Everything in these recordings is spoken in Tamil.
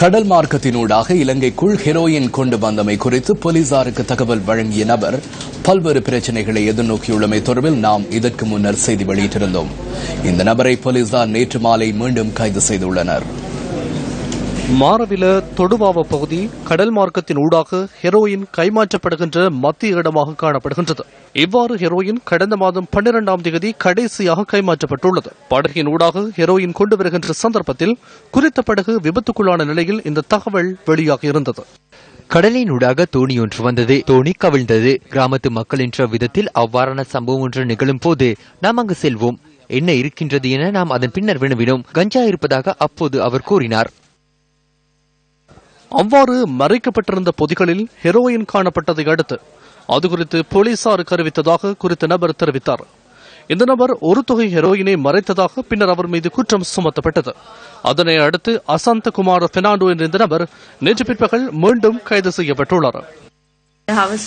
கடல் மார்க்கத்தினூடாக இலங்கைக்குள் ஹெரோயின் கொண்டு வந்தமை குறித்து போலீசாருக்கு தகவல் வழங்கிய நபர் பல்வேறு பிரச்சினைகளை எதிர்நோக்கியுள்ளமை தொடர்பில் நாம் இதற்கு முன்னர் செய்தி வெளியிட்டிருந்தோம். இந்த நபரை போலீசார் நேற்று மாலை மீண்டும் கைது செய்துள்ளனர். மாரவில தொடுவாவ பகுதி கடல் மார்க்கத்தின் ஊடாக ஹெரோயின் கைமாற்றப்படுகின்ற மத்திய இடமாக காணப்படுகின்றது. இவ்வாறு ஹெரோயின் கடந்த மாதம் 12ஆம் தேதி கடைசியாக கைமாற்றப்பட்டுள்ளது. படகின் ஊடாக ஹெரோயின் கொண்டு வருகின்ற சந்தர்ப்பத்தில் குறித்த படகு விபத்துக்குள்ளான நிலையில் இந்த தகவல் வெளியாகியிருந்தது. கடலினூடாக தோணி ஒன்று வந்தது. தோணி கவிழ்ந்தது. கிராமத்து மக்கள் என்ற விதத்தில் அவ்வாறான சம்பவம் ஒன்று நிகழும் போது நாம் அங்கு செல்வோம். என்ன இருக்கின்றது என நாம் அதன் பின்னர் வினவினோம். கஞ்சா இருப்பதாக அப்போது அவர் கூறினார். அவ்வாறு மறைக்கப்பட்டிருந்த பொதிகளில் ஹெரோயின் காணப்பட்டதை அடுத்து அது குறித்து போலீசாருக்கு அறிவித்ததாக குறித்த நபர் தெரிவித்தார். இந்த நபர் ஒரு தொகை ஹெரோயினை மறைத்ததாக பின்னர் அவர் மீது குற்றம் சுமத்தப்பட்டது. அதனை அடுத்து அசந்த குமார் பெர்னாண்டோ என்ற இந்த நபர் நேற்று பிற்பகல் மீண்டும் கைது செய்யப்பட்டுள்ளார். හවස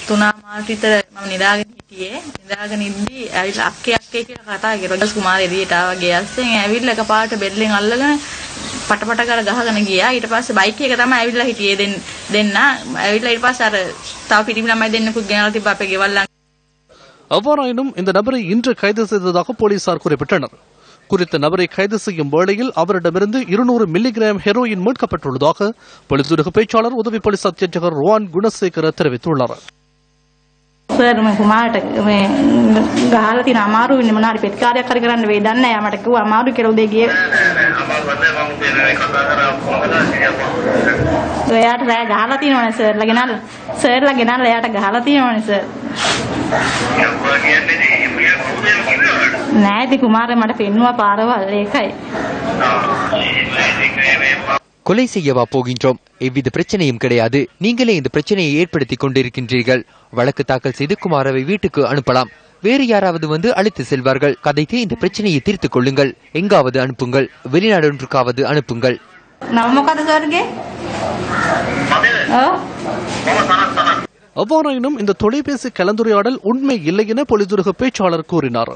3:00 විතර මම නිදාගෙන හිටියේ. නිදාගෙන ඉඳි ඇවිල්ලා අක්කේ කියලා කතා කරා. රොජස් කුමාරය එළියට ආවා ගෑස්සෙන් ඇවිල්ලා එකපාරට බෙල්ලෙන් අල්ලගෙන පටපට කරලා ගහගෙන ගියා. ඊට පස්සේ බයික් එක තමයි ඇවිල්ලා හිටියේ දෙන්න. ඇවිල්ලා ඊට පස්සේ අර තව පිටිම ළමයි දෙන්නෙකුත් ගෙනලා තිබ්බා අපේ ගෙවල් ළඟ. அவ்வாறாயினும் இந்த நபரை இன்று கைது செய்ததாக போலீசார் குறிப்பிட்டனர். குறித்த நபரை கைது செய்யும் வேளையில் அவரிடமிருந்து 200 மில்லிகிராம் ஹெரோயின் மீட்கப்பட்டுள்ளதாக போலீஸ் ஊடக பேச்சாளர் உதவி போலீஸ் அத்தியட்சகர் ரோஹன் குணசேகர தெரிவித்துள்ளார். සර් මම කුමාරට මේ ගහලා තියෙන අමාරු වෙන්නේ මොනාරි පෙත් කාර්යයක් හරි කරන්න වෙයි දන්නේ නැහැ. මට කිව්වා අමාරු කියලා උදේ ගියේ. එයාට රෑ ගහලා තියෙනවනේ සර්ලා ගෙනල්ලා. සර්ලා ගෙනල්ලා එයාට ගහලා තියෙනවනේ සර්. නෑ ඉතින් කුමාරයා මට පෙන්නුවා පාරවල් ඒකයි. கொலை செய்யவா போகின்றோம்? எவ்வித பிரச்சனையும் கிடையாது. நீங்களே இந்த பிரச்சனையை ஏற்படுத்திக் கொண்டிருக்கின்றீர்கள். வழக்கு தாக்கல் செய்து குமாரவை வீட்டுக்கு அனுப்பலாம். வேறு யாராவது வந்து அழைத்து செல்வார்கள். கதைத்து இந்த பிரச்சனையை தீர்த்துக் கொள்ளுங்கள். எங்காவது அனுப்புங்கள். வெளிநாடு ஒன்றுக்காவது அனுப்புங்கள். அவ்வாறாயினும் இந்த தொலைபேசி கலந்துரையாடல் உண்மை இல்லை என போலீஸ் ஊடக பேச்சாளர் கூறினார்.